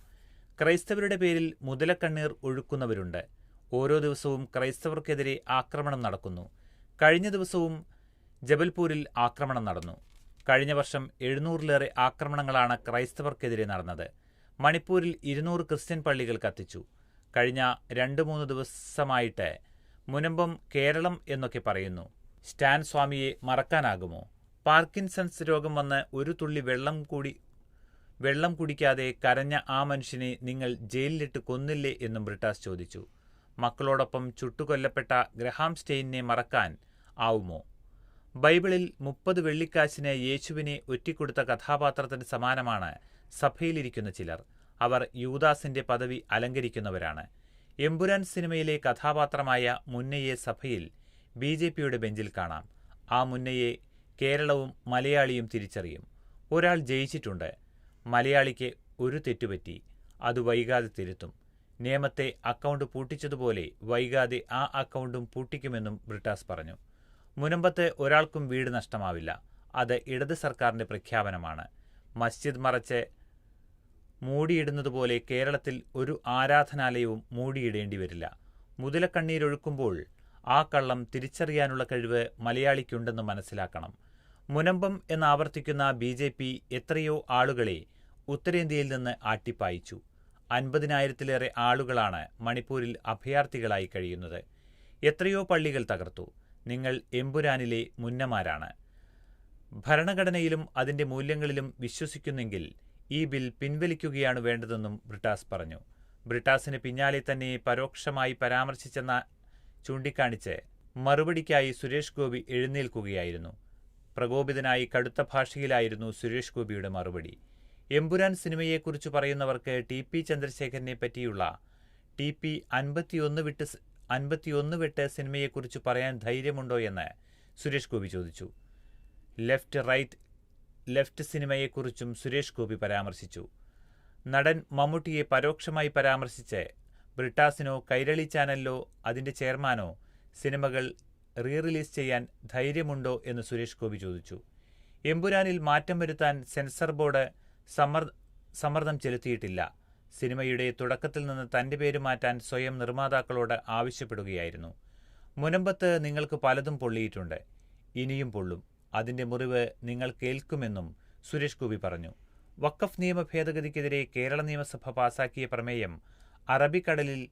ക്രൈസ്തവരുടെ പേരിൽ മുതലക്കണ്ണീർ ഒഴുക്കുന്നവരുണ്ട്. ഓരോ ദിവസവും ക്രൈസ്തവർക്കെതിരെ ആക്രമണം നടക്കുന്നു. കഴിഞ്ഞ ദിവസവും ജബൽപൂരിൽ ആക്രമണം നടന്നു. കഴിഞ്ഞ വർഷം 700-ലേറെ ആക്രമണങ്ങളാണ് ക്രൈസ്തവർക്കെതിരെ നടന്നത്. മണിപ്പൂരിൽ 200 ക്രിസ്ത്യൻ പള്ളികൾ കത്തിച്ചു. കഴിഞ്ഞ 2-3 ദിവസമായിട്ട് മുനമ്പം കേരളം എന്നൊക്കെ പറയുന്നു. സ്റ്റാൻ സ്വാമിയെ മറക്കാനാകുമോ? പാർക്കിൻസൺസ് രോഗം വന്ന് ഒരു തുള്ളി വെള്ളം കുടിക്കാതെ കരഞ്ഞ ആ മനുഷ്യനെ നിങ്ങൾ ജയിലിലിട്ട് കൊന്നില്ലേ എന്നും ബ്രിട്ടാസ് ചോദിച്ചു. മക്കളോടൊപ്പം ചുട്ടുകൊല്ലപ്പെട്ട ഗ്രഹാം സ്റ്റെയിനെ മറക്കാൻ ആവുമോ? ബൈബിളിൽ 30 വെള്ളിക്കാശിന് യേശുവിനെ ഒറ്റിക്കൊടുത്ത കഥാപാത്രത്തിന് സമാനമാണ് സഭയിലിരിക്കുന്ന ചിലർ. അവർ യൂദാസിന്റെ പദവി അലങ്കരിക്കുന്നവരാണ്. എമ്പുരാൻ സിനിമയിലെ കഥാപാത്രമായ മുന്നയെ സഭയിൽ BJP-യുടെ ബെഞ്ചിൽ കാണാം. ആ മുന്നയെ കേരളവും മലയാളിയും തിരിച്ചറിയും. ഒരാൾ ജയിച്ചിട്ടുണ്ട്. മലയാളിക്ക് ഒരു തെറ്റുപറ്റി. അത് വൈകാതെ തിരുത്തും. നിയമത്തെ അക്കൗണ്ട് പൂട്ടിച്ചതുപോലെ വൈകാതെ ആ അക്കൗണ്ടും പൂട്ടിക്കുമെന്നും ബ്രിട്ടാസ് പറഞ്ഞു. മുനമ്പത്ത് ഒരാൾക്കും വീട് നഷ്ടമാവില്ല. അത് ഇടത് സർക്കാരിന്റെ പ്രഖ്യാപനമാണ്. മസ്ജിദ് മറച്ച് മൂടിയിടുന്നതുപോലെ കേരളത്തിൽ ഒരു ആരാധനാലയവും മൂടിയിടേണ്ടി വരില്ല. മുതലക്കണ്ണീരൊഴുക്കുമ്പോൾ ആ കള്ളം തിരിച്ചറിയാനുള്ള കഴിവ് മലയാളിക്കുണ്ടെന്ന് മനസ്സിലാക്കണം. മുനമ്പം എന്നാവർത്തിക്കുന്ന BJP എത്രയോ ആളുകളെ ഉത്തരേന്ത്യയിൽ നിന്ന് ആട്ടിപ്പായിച്ചു. 50,000-ലേറെ ആളുകളാണ് മണിപ്പൂരിൽ അഭയാർത്ഥികളായി കഴിയുന്നത്. എത്രയോ പള്ളികൾ തകർത്തു. നിങ്ങൾ എമ്പുരാനിലെ മുന്നമാരാണ്. ഭരണഘടനയിലും അതിന്റെ മൂല്യങ്ങളിലും വിശ്വസിക്കുന്നെങ്കിൽ ഈ ബിൽ പിൻവലിക്കുകയാണ് വേണ്ടതെന്നും ബ്രിട്ടാസ് പറഞ്ഞു. ബ്രിട്ടാസിന് പിന്നാലെ തന്നെ പരോക്ഷമായി പരാമർശിച്ചെന്ന ചൂണ്ടിക്കാണിച്ച് മറുപടിക്കായി സുരേഷ് ഗോപി എഴുന്നേൽക്കുകയായിരുന്നു. പ്രകോപിതനായി കടുത്ത ഭാഷയിലായിരുന്നു സുരേഷ് ഗോപിയുടെ മറുപടി. എമ്പുരാൻ സിനിമയെക്കുറിച്ച് പറയുന്നവർക്ക് ടി.പി. ചന്ദ്രശേഖരനെ പറ്റിയുള്ള ടി.പി. 51 വിട്ട് സിനിമയെക്കുറിച്ച് പറയാൻ ധൈര്യമുണ്ടോ എന്ന് സുരേഷ് ഗോപി ചോദിച്ചു. ലെഫ്റ്റ് സിനിമയെക്കുറിച്ചും സുരേഷ് ഗോപി പരാമർശിച്ചു. നടൻ മമ്മൂട്ടിയെ പരോക്ഷമായി പരാമർശിച്ച് ബ്രിട്ടാസിനോ കൈരളി ചാനലിലോ അതിന്റെ ചെയർമാനോ സിനിമകൾ റിലീസ് ചെയ്യാൻ ധൈര്യമുണ്ടോ എന്ന് സുരേഷ് ഗോപി ചോദിച്ചു. എമ്പുരാനിൽ മാറ്റം വരുത്താൻ സെൻസർ ബോർഡ് സമ്മർദ്ദം ചെലുത്തിയിട്ടില്ല. സിനിമയുടെ തുടക്കത്തിൽ നിന്ന് തന്റെ പേര് മാറ്റാൻ സ്വയം നിർമ്മാതാക്കളോട് ആവശ്യപ്പെടുകയായിരുന്നു. മുനമ്പത്ത് നിങ്ങൾക്ക് പലതും പൊള്ളിയിട്ടുണ്ട്, ഇനിയും പൊള്ളും. അതിന്റെ മുറിവ് നിങ്ങൾ കേൾക്കുമെന്നും സുരേഷ് ഗോപി പറഞ്ഞു. വഖഫ് നിയമ ഭേദഗതിക്കെതിരെ കേരള നിയമസഭ പാസാക്കിയ പ്രമേയം അറബിക്കടലിൽ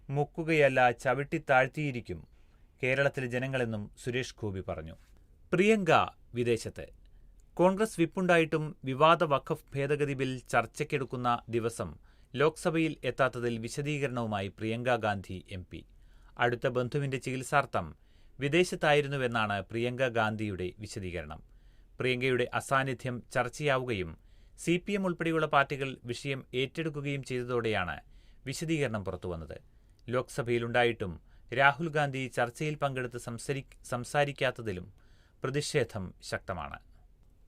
മുക്കുകയല്ല, ചവിട്ടിത്താഴ്ത്തിയിരിക്കും കേരളത്തിലെ ജനങ്ങളെന്നും സുരേഷ് ഗോപി പറഞ്ഞു. പ്രിയങ്ക വിദേശത്ത്. കോൺഗ്രസ് വിപ്പുണ്ടായിട്ടും വിവാദ വഖഫ് ഭേദഗതി ബിൽ ചർച്ചയ്ക്കെടുക്കുന്ന ദിവസം ലോക്സഭയിൽ എത്താത്തതിൽ വിശദീകരണവുമായി പ്രിയങ്ക ഗാന്ധി MP. അടുത്ത ബന്ധുവിന്റെ ചികിത്സാർത്ഥം വിദേശത്തായിരുന്നുവെന്നാണ് പ്രിയങ്ക ഗാന്ധിയുടെ വിശദീകരണം. പ്രിയങ്കയുടെ അസാന്നിധ്യം ചർച്ചയാവുകയും CPM ഉൾപ്പെടെയുള്ള പാർട്ടികൾ വിഷയം ഏറ്റെടുക്കുകയും ചെയ്തതോടെയാണ് വിശദീകരണം പുറത്തുവന്നത്. ലോക്സഭയിലുണ്ടായിട്ടും രാഹുൽ ഗാന്ധി ചർച്ചയിൽ പങ്കെടുത്ത് സംസാരിക്കാത്തതിലും പ്രതിഷേധം ശക്തമാണ്.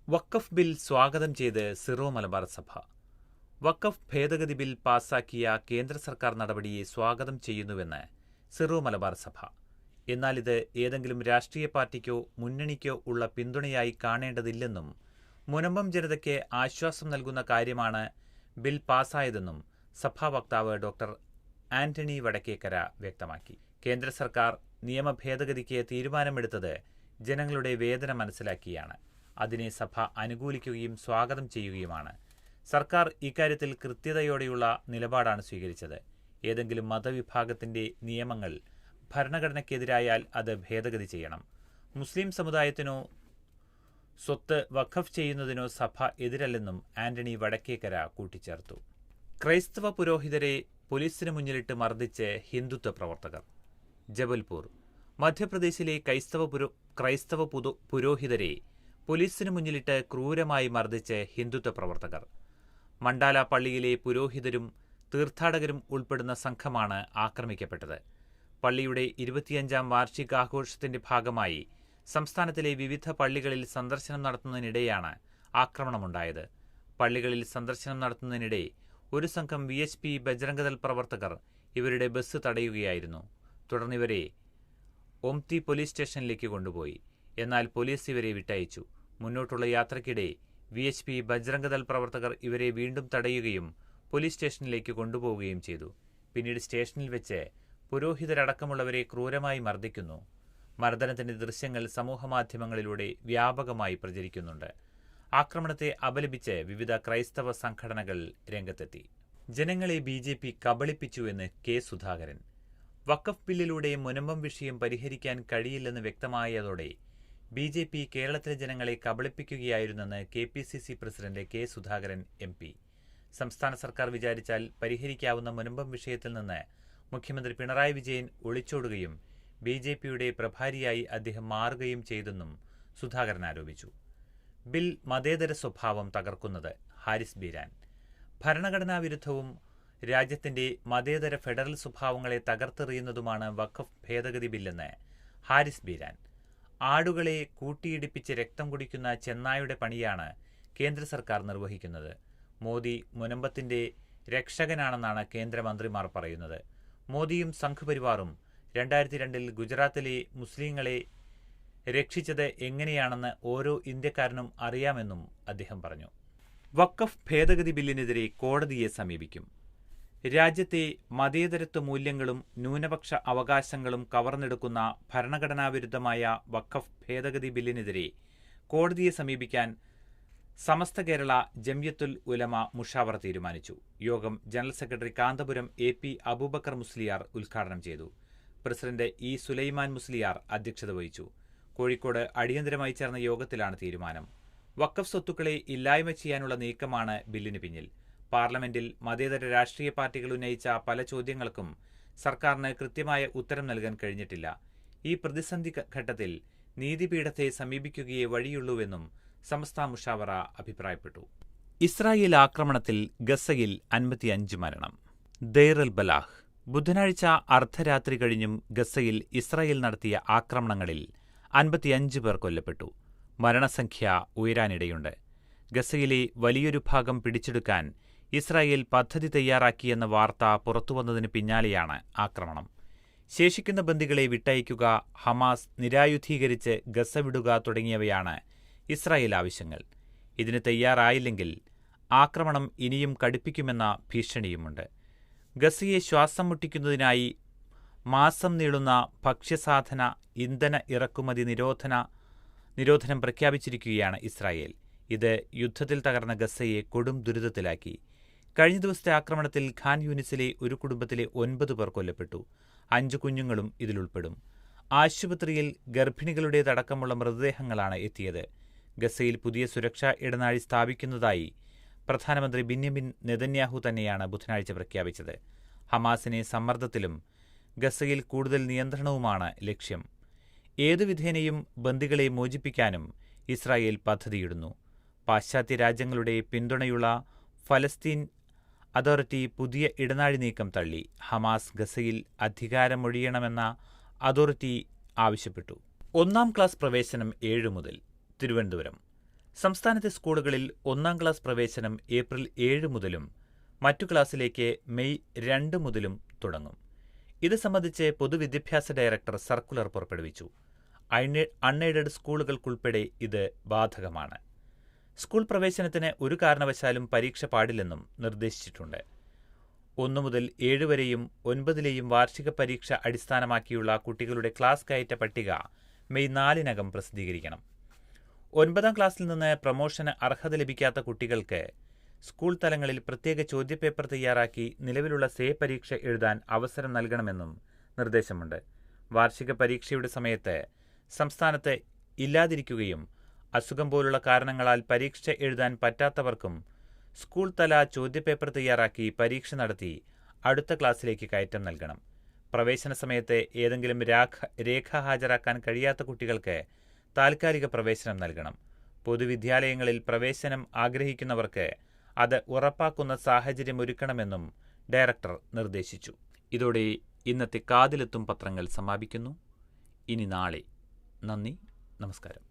വഖഫ് ബിൽ സ്വാഗതം ചെയ്ത് സിറോ മലബാർ സഭ. വഖഫ് ഭേദഗതി ബിൽ പാസാക്കിയ കേന്ദ്ര സർക്കാർ നടപടിയെ സ്വാഗതം ചെയ്യുന്നുവെന്ന് സിറോ മലബാർ സഭ. എന്നാൽ ഇത് ഏതെങ്കിലും രാഷ്ട്രീയ പാർട്ടിക്കോ മുന്നണിക്കോ ഉള്ള പിന്തുണയായി കാണേണ്ടതില്ലെന്നും മുനമ്പം ജനതയ്ക്ക് ആശ്വാസം നൽകുന്ന കാര്യമാണ് ബിൽ പാസായതെന്നും സഭാ വക്താവ് ഡോക്ടർ ആന്റണി വടക്കേക്കര വ്യക്തമാക്കി. കേന്ദ്ര സർക്കാർ നിയമ ഭേദഗതിക്ക് തീരുമാനമെടുത്തത് ജനങ്ങളുടെ വേദന മനസ്സിലാക്കിയാണ്. അതിനെ സഭ അനുകൂലിക്കുകയും സ്വാഗതം ചെയ്യുകയുമാണ്. സർക്കാർ ഇക്കാര്യത്തിൽ കൃത്യതയോടെയുള്ള നിലപാടാണ് സ്വീകരിച്ചത്. ഏതെങ്കിലും മതവിഭാഗത്തിന്റെ നിയമങ്ങൾ ഭരണഘടനയ്ക്കെതിരായാൽ അത് ഭേദഗതി ചെയ്യണം. മുസ്ലിം സമുദായത്തിനോ സ്വത്ത് വഖഫ് ചെയ്യുന്നതിനോ സഭ എതിരല്ലെന്നും ആന്റണി വടക്കേക്കര കൂട്ടിച്ചേർത്തു. ക്രൈസ്തവ പുരോഹിതരെ പോലീസിന് മുന്നിലിട്ട് മർദ്ദിച്ച് ഹിന്ദുത്വ പ്രവർത്തകർ. ജബൽപൂർ. മധ്യപ്രദേശിലെ ക്രൈസ്തവ പുരോഹിതരെ പോലീസിന് മുന്നിലിട്ട് ക്രൂരമായി മർദ്ദിച്ച് ഹിന്ദുത്വ പ്രവർത്തകർ. മണ്ഡാല പള്ളിയിലെ പുരോഹിതരും തീർത്ഥാടകരും ഉൾപ്പെടുന്ന സംഘമാണ് ആക്രമിക്കപ്പെട്ടത്. പള്ളിയുടെ 25ാം വാർഷികാഘോഷത്തിന്റെ ഭാഗമായി സംസ്ഥാനത്തിലെ വിവിധ പള്ളികളിൽ സന്ദർശനം നടത്തുന്നതിനിടെയാണ് ആക്രമണമുണ്ടായത്. പള്ളികളിൽ സന്ദർശനം നടത്തുന്നതിനിടെ ഒരു സംഘം VHP ബജ്രംഗദൾ പ്രവർത്തകർ ഇവരുടെ ബസ് തടയുകയായിരുന്നു. തുടർന്ന് ഇവരെ ഒംതി പോലീസ് സ്റ്റേഷനിലേക്ക് കൊണ്ടുപോയി. എന്നാൽ പോലീസ് ഇവരെ വിട്ടയച്ചു. മുന്നോട്ടുള്ള യാത്രയ്ക്കിടെ VHP ബജ്രംഗദൾ പ്രവർത്തകർ ഇവരെ വീണ്ടും തടയുകയും പോലീസ് സ്റ്റേഷനിലേക്ക് കൊണ്ടുപോവുകയും ചെയ്തു. പിന്നീട് സ്റ്റേഷനിൽ വെച്ച് പുരോഹിതരടക്കമുള്ളവരെ ക്രൂരമായി മർദ്ദിക്കുന്നു. മർദ്ദനത്തിന്റെ ദൃശ്യങ്ങൾ സമൂഹമാധ്യമങ്ങളിലൂടെ വ്യാപകമായി പ്രചരിക്കുന്നുണ്ട്. ആക്രമണത്തെ അപലപിച്ച് വിവിധ ക്രൈസ്തവ സംഘടനകൾ രംഗത്തെത്തി. ജനങ്ങളെ BJP കബളിപ്പിച്ചുവെന്ന് K. സുധാകരൻ. വഖഫ് ബില്ലിലൂടെ മുനമ്പം വിഷയം പരിഹരിക്കാൻ കഴിയില്ലെന്ന് വ്യക്തമായതോടെ BJP കേരളത്തിലെ ജനങ്ങളെ കബളിപ്പിക്കുകയായിരുന്നെന്ന് KPCC president K. Sudhakaran MP. സംസ്ഥാന സർക്കാർ വിചാരിച്ചാൽ പരിഹരിക്കാവുന്ന മുനമ്പം വിഷയത്തിൽ നിന്ന് മുഖ്യമന്ത്രി പിണറായി വിജയൻ ഒളിച്ചോടുകയും BJPയുടെ പ്രഭാരിയായി അദ്ദേഹം മാറുകയും ചെയ്തെന്നും സുധാകരൻ ആരോപിച്ചു. ബിൽ മതേതര സ്വഭാവം തകർക്കുന്നത്. ഹാരിസ് ബീരാൻ. ഭരണഘടനാ വിരുദ്ധവും രാജ്യത്തിന്റെ മതേതര ഫെഡറൽ സ്വഭാവങ്ങളെ തകർത്തെറിയുന്നതുമാണ് വഖഫ് ഭേദഗതി ബില്ലെന്ന് ഹാരിസ് ബീരാൻ. ആടുകളെ കൂട്ടിയിടിപ്പിച്ച് രക്തം കുടിക്കുന്ന ചെന്നായുടെ പണിയാണ് കേന്ദ്ര സർക്കാർ നിർവഹിക്കുന്നത്. മോദി മുനമ്പത്തിന്റെ രക്ഷകനാണെന്നാണ് കേന്ദ്രമന്ത്രിമാർ പറയുന്നത്. മോദിയും സംഘ്പരിവാറും 2002-ൽ ഗുജറാത്തിലെ മുസ്ലിങ്ങളെ രക്ഷിച്ചത് എങ്ങനെയാണെന്ന് ഓരോ ഇന്ത്യക്കാരനും അറിയാമെന്നും അദ്ദേഹം പറഞ്ഞു. വഖഫ് ഭേദഗതി ബില്ലിനെതിരെ കോടതിയെ സമീപിക്കും. രാജ്യത്തെ മതേതരത്വ മൂല്യങ്ങളും ന്യൂനപക്ഷ അവകാശങ്ങളും കവർന്നെടുക്കുന്ന ഭരണഘടനാവിരുദ്ധമായ വഖഫ് ഭേദഗതി ബില്ലിനെതിരെ കോടതിയെ സമീപിക്കാൻ സമസ്ത കേരള ജംഇയ്യത്തുൽ ഉലമ മുഷാവറ തീരുമാനിച്ചു. യോഗം general secretary Kanthapuram AP Abubakar Musliyar ഉദ്ഘാടനം ചെയ്തു. പ്രസിഡന്റ് E സുലൈമാൻ മുസ്ലിയാർ അധ്യക്ഷത വഹിച്ചു. കോഴിക്കോട് അടിയന്തരമായി ചേർന്ന യോഗത്തിലാണ് തീരുമാനം. വഖഫ് സ്വത്തുക്കളെ ഇല്ലായ്മ ചെയ്യാനുള്ള നീക്കമാണ് ബില്ലിന് പിന്നിൽ. പാർലമെന്റിൽ മതേതര രാഷ്ട്രീയ പാർട്ടികൾ ഉന്നയിച്ച പല ചോദ്യങ്ങൾക്കും സർക്കാരിന് കൃത്യമായ ഉത്തരം നൽകാൻ കഴിഞ്ഞിട്ടില്ല. ഈ പ്രതിസന്ധി ഘട്ടത്തിൽ നീതിപീഠത്തെ സമീപിക്കുകയേ വഴിയുള്ളൂവെന്നും സമസ്ത മുഷാവറ അഭിപ്രായപ്പെട്ടു. ഇസ്രായേൽ ആക്രമണത്തിൽ ഗസയിൽ 55 മരണം. ദെയ്ർ അൽ ബലാഹ്. ബുധനാഴ്ച അർദ്ധരാത്രി കഴിഞ്ഞും ഗസയിൽ ഇസ്രായേൽ നടത്തിയ ആക്രമണങ്ങളിൽ 55 പേർ കൊല്ലപ്പെട്ടു. മരണസംഖ്യ ഉയരാനിടയുണ്ട്. ഗസയിലെ വലിയൊരു ഭാഗം പിടിച്ചെടുക്കാൻ ഇസ്രായേൽ പദ്ധതി തയ്യാറാക്കിയെന്ന വാർത്ത പുറത്തുവന്നതിന് പിന്നാലെയാണ് ആക്രമണം. ശേഷിക്കുന്ന ബന്ദികളെ വിട്ടയക്കുക, ഹമാസ് നിരായുധീകരിച്ച് ഗസ വിടുക തുടങ്ങിയവയാണ് ഇസ്രായേൽ ആവശ്യങ്ങൾ. ഇതിന് തയ്യാറായില്ലെങ്കിൽ ആക്രമണം ഇനിയും കടുപ്പിക്കുമെന്ന ഭീഷണിയുമുണ്ട്. ഗസയെ ശ്വാസം മുട്ടിക്കുന്നതിനായി മാസം നീളുന്ന ഭക്ഷ്യസാധന, ഇന്ധന ഇറക്കുമതി നിരോധനം പ്രഖ്യാപിച്ചിരിക്കുകയാണ് ഇസ്രായേൽ. ഇത് യുദ്ധത്തിൽ തകർന്ന ഗസയെ കൊടും ദുരിതത്തിലാക്കി. കഴിഞ്ഞ ദിവസത്തെ ആക്രമണത്തിൽ ഖാൻ യൂനിസിലെ ഒരു കുടുംബത്തിലെ 9 പേർ കൊല്ലപ്പെട്ടു. 5 കുഞ്ഞുങ്ങളും ഇതിലുൾപ്പെടും. ആശുപത്രിയിൽ ഗർഭിണികളുടേതടക്കമുള്ള മൃതദേഹങ്ങളാണ് എത്തിയത്. ഗസയിൽ പുതിയ സുരക്ഷാ ഇടനാഴി സ്ഥാപിക്കുന്നതായി പ്രധാനമന്ത്രി ബെന്യാമിൻ നെതന്യാഹു തന്നെയാണ് ബുധനാഴ്ച പ്രഖ്യാപിച്ചത്. ഹമാസിനെ സമ്മർദ്ദത്തിലും ഗസയിൽ കൂടുതൽ നിയന്ത്രണവുമാണ് ലക്ഷ്യം. ഏതുവിധേനയും ബന്ദികളെ മോചിപ്പിക്കാനും ഇസ്രായേൽ പദ്ധതിയിടുന്നു. പാശ്ചാത്യ രാജ്യങ്ങളുടെ പിന്തുണയുള്ള ഫലസ്തീൻ അതോറിറ്റി പുതിയ ഇടനാഴി നീക്കം തള്ളി. ഹമാസ് ഗസയിൽ അധികാരമൊഴിയണമെന്ന അതോറിറ്റി ആവശ്യപ്പെട്ടു. 1-ാം ക്ലാസ് പ്രവേശനം 7 മുതൽ. തിരുവനന്തപുരം. സംസ്ഥാനത്തെ സ്കൂളുകളിൽ 1-ാം ക്ലാസ് പ്രവേശനം ഏപ്രിൽ 7 മുതലും മറ്റു ക്ലാസ്സിലേക്ക് മെയ് 2 മുതലും തുടങ്ങും. ഇത് സംബന്ധിച്ച് പൊതുവിദ്യാഭ്യാസ ഡയറക്ടർ സർക്കുലർ പുറപ്പെടുവിച്ചു. അൺഎയ്ഡഡ് സ്കൂളുകൾക്കുൾപ്പെടെ ഇത് ബാധകമാണ്. സ്കൂൾ പ്രവേശനത്തിന് ഒരു കാരണവശാലും പരീക്ഷ പാടില്ലെന്നും നിർദ്ദേശിച്ചിട്ടുണ്ട്. 1 മുതൽ 7 വരെയും 9ലെയും വാർഷിക പരീക്ഷ അടിസ്ഥാനമാക്കിയുള്ള കുട്ടികളുടെ ക്ലാസ് കയറ്റ പട്ടിക മെയ് 4-നകം പ്രസിദ്ധീകരിക്കണം. 9-ാം ക്ലാസ്സിൽ നിന്ന് പ്രമോഷന് അർഹത ലഭിക്കാത്ത കുട്ടികൾക്ക് സ്കൂൾ തലങ്ങളിൽ പ്രത്യേക ചോദ്യപേപ്പർ തയ്യാറാക്കി നിലവിലുള്ള സേ പരീക്ഷ എഴുതാൻ അവസരം നൽകണമെന്നും നിർദ്ദേശമുണ്ട്. വാർഷിക പരീക്ഷയുടെ സമയത്ത് സംസ്ഥാനത്ത് ഇല്ലാതിരിക്കുകയും അസുഖം പോലുള്ള കാരണങ്ങളാൽ പരീക്ഷ എഴുതാൻ പറ്റാത്തവർക്കും സ്കൂൾ തല ചോദ്യപേപ്പർ തയ്യാറാക്കി പരീക്ഷ നടത്തി അടുത്ത ക്ലാസ്സിലേക്ക് കയറ്റം നൽകണം. പ്രവേശന സമയത്ത് ഏതെങ്കിലും രേഖ ഹാജരാക്കാൻ കഴിയാത്ത കുട്ടികൾക്ക് താൽക്കാലിക പ്രവേശനം നൽകണം. പൊതുവിദ്യാലയങ്ങളിൽ പ്രവേശനം ആഗ്രഹിക്കുന്നവർക്ക് അത് ഉറപ്പാക്കുന്ന സാഹചര്യമൊരുക്കണമെന്നും ഡയറക്ടർ നിർദ്ദേശിച്ചു. ഇതോടെ ഇന്നത്തെ കാതിലെത്തും പത്രങ്ങൾ സമാപിക്കുന്നു. ഇനി നാളെ. നന്ദി, നമസ്കാരം.